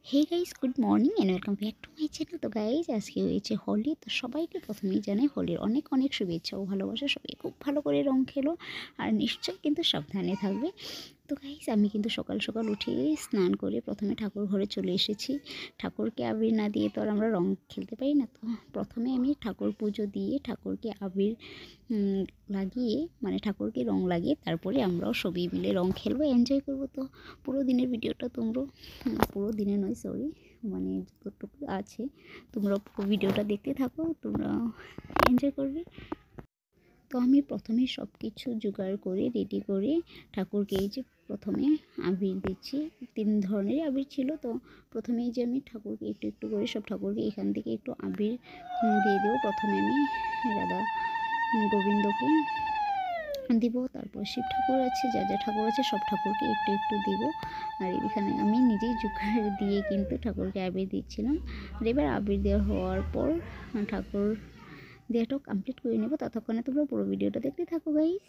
Hey guys, good morning and welcome back to my channel. তো guys, আজকে হয়েছে হোলি। তো সবাইকে প্রথমেই জানাই হোলির অনেক অনেক শুভেচ্ছা ও ভালোবাসা। সবাই খুব ভালো করে রং খেলো আর নিশ্চয়ই কিন্তু সাবধানে থাকবে। তো গাইস, আমি কিন্তু সকাল সকাল উঠে স্নান করে প্রথমে ঠাকুর ঘরে চলে এসেছি। ঠাকুরকে আবির না দিয়ে তো আর আমরা রং খেলতে পারি না। তো প্রথমে আমি ঠাকুর পুজো দিয়ে ঠাকুরকে আবির লাগিয়ে, মানে ঠাকুরকে রং লাগিয়ে তারপরে আমরাও সবাই মিলে রং খেলবো, এনজয় করবো। তো পুরো দিনের ভিডিওটা তোমরা, পুরো দিনে নয় সরি, মানে যতটুকু আছে তোমরা পুরো ভিডিওটা দেখতে থাকো, তোমরা এনজয় করবে। তো আমি প্রথমে সব কিছু জোগাড় করে রেডি করে ঠাকুরকে এই যে প্রথমে আবির দিচ্ছি। 3 ধরনের আবির ছিল। তো প্রথমেই যে আমি ঠাকুরকে একটু একটু করে সব ঠাকুরকে এখান থেকে একটু আবির দিয়ে দেবো। প্রথমে আমি রাধা গোবিন্দকে দিব, তারপর শিব ঠাকুর আছে, যা যা ঠাকুর আছে সব ঠাকুরকে একটু একটু দিব। আর এখানে আমি নিজেই জোগাড় দিয়ে কিন্তু ঠাকুরকে আবির দিচ্ছিলাম। আর এবার আবির দেওয়া হওয়ার পর ঠাকুর দেওয়াটাও কমপ্লিট করে নেব। ততক্ষণে তোমরা পুরো ভিডিওটা দেখতে থাকো গাইস।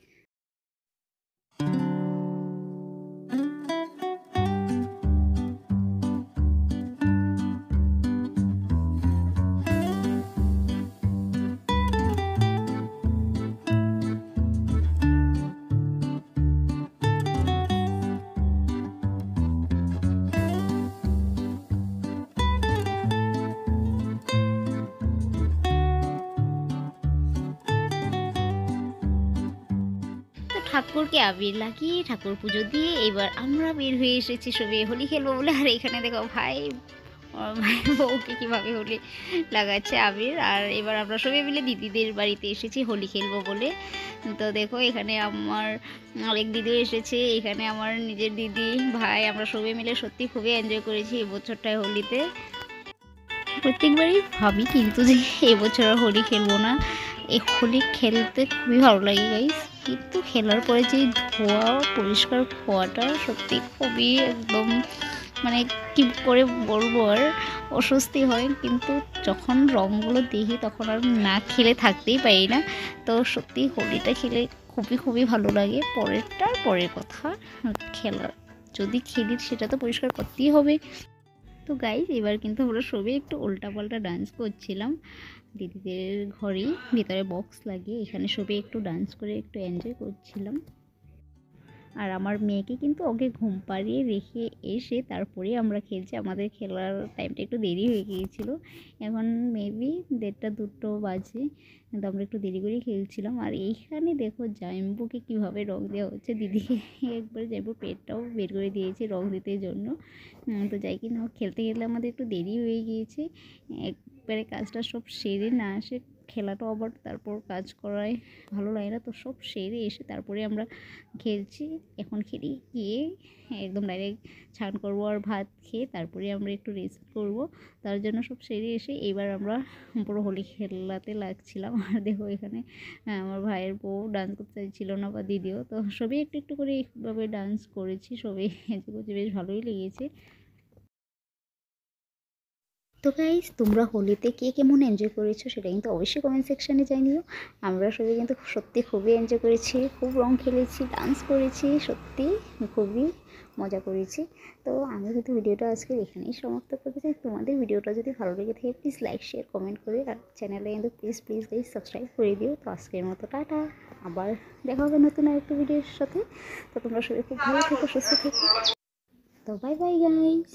ঠাকুরকে আবির লাগিয়ে ঠাকুর পুজো দিয়ে এবার আমরা বের হয়ে এসেছি সবে হোলি খেলবো বলে। আর এখানে দেখো ভাই ভাই বউকে কীভাবে হোলি লাগাচ্ছে আবির। আর এবার আমরা সবাই মিলে দিদিদের বাড়িতে এসেছি হোলি খেলবো বলে। তো দেখো এখানে আমার আরেক দিদিও এসেছে, এখানে আমার নিজের দিদি ভাই, আমরা সবাই মিলে সত্যি খুবই এনজয় করেছি এই বছরটায় হোলিতে। প্রত্যেকবারই ভাবি কিন্তু যে এবছর আর হোলি খেলবো না। এই হোলি খেলতে খুবই ভালো লাগে গাইস, কিন্তু খেলার পরে যে ধোয়া পরিষ্কার হওয়াটা সত্যি খুবই একদম, মানে কী করে বলবো, আর অস্বস্তি হয়। কিন্তু যখন রঙগুলো দেখি তখন আর না খেলে থাকতেই পারি না। তো সত্যি হোলিটা খেলে খুবই খুবই ভালো লাগে। পরের কথা, খেলা যদি খেলি সেটা তো পরিষ্কার করতেই হবে। তো গাইজ, এবার কিন্তু আমরা সবাই একটু উল্টাপাল্টা ডান্স করছিলাম দিদিদের ঘরেই, ভিতরে বক্স লাগিয়ে এখানে সবাই একটু ডান্স করে একটু এনজয় করছিলাম। আর আমার মেয়েকে কিন্তু ওকে ঘুম পাড়িয়ে রেখে এসে তারপরে আমরা খেলছি। আমাদের খেলার টাইমটা একটু দেরি হয়ে গিয়েছিল, এখন মেবি 1:30-2টো বাজে, কিন্তু আমরা একটু দেরি করে খেলছিলাম। আর এইখানে দেখো জাইম্বুকে কীভাবে রং দেওয়া হচ্ছে। দিদিকে একবার জাইম্বুর পেটটাও বের করে দিয়েছে রং দিতে জন্য। তো যাই কি না, খেলতে খেলতে আমাদের একটু দেরি হয়ে গিয়েছে। একবারে কাজটা সব সেরে না আসে খেলাটাও আবার তারপর কাজ করায় ভালো লাগে না। তো সব সেরে এসে তারপরে আমরা খেলছি। এখন খেলি গিয়ে একদম ডাইরেক্ট স্নান করবো আর ভাত খেয়ে তারপরে আমরা একটু রেস্ট করব। তার জন্য সব সেরে এসে এবার আমরা পুরো হোলি খেলাতে লাগছিলাম। আর দেখো এখানে আমার ভাইয়ের বউ ডান্স করতে চাইছিল না, বা দিদিও। তো সবই একটু একটু করে এইভাবে ডান্স করেছি, সবই করছি, বেশ ভালোই লেগেছে। তো গাইস, তোমরা হোলিতে কে কেমন এনজয় করেছো সেটা কিন্তু অবশ্যই কমেন্ট সেকশানে জানিও। আমরা সবাই কিন্তু সত্যি খুবই এনজয় করেছি, খুব রং খেলেছি, ডান্স করেছি, সত্যি খুবই মজা করেছি। তো আমি কিন্তু ভিডিওটা আজকে এখানেই সমাপ্ত করতে চাই। তোমাদের ভিডিওটা যদি ভালো লেগে থাকে প্লিজ লাইক শেয়ার কমেন্ট করে, আর চ্যানেলে কিন্তু প্লিজ গাইস সাবস্ক্রাইব করে দিও। তো আজকের মতো টাটা, আবার দেখা হবে নতুন আরেকটা ভিডিওর সাথে। তো তোমরা সবাই খুব ভালো থেকো, সুস্থ থেকো। তো বাই বাই গাইস।